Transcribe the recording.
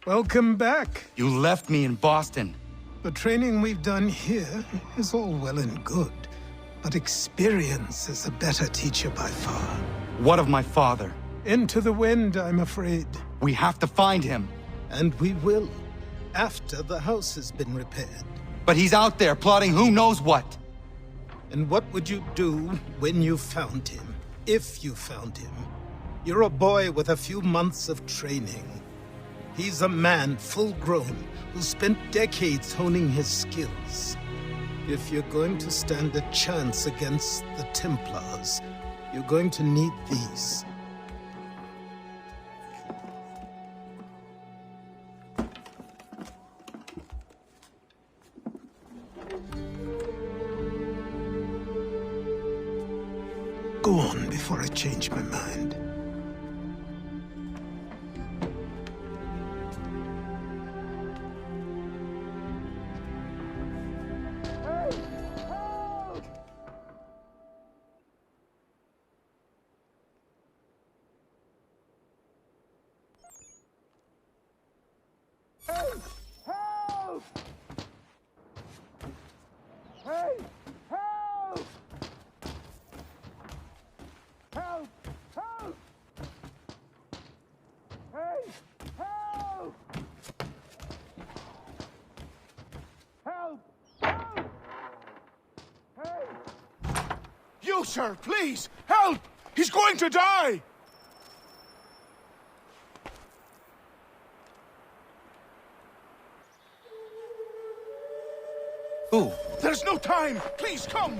Welcome back. You left me in Boston. The training we've done here is all well and good, but experience is a better teacher by far. What of my father? Into the wind, I'm afraid. We have to find him. And we will, after the house has been repaired. But he's out there plotting who knows what. And what would you do when you found him? If you found him? You're a boy with a few months of training. He's a man, full-grown, who spent decades honing his skills. If you're going to stand a chance against the Templars, you're going to need these. Go on before I change my mind. Help! Help! Hey! Help! Help! Help! Hey! Help! Help! Help! Hey! You, sir, please! Help! He's going to die! Who? There's no time! Please, come!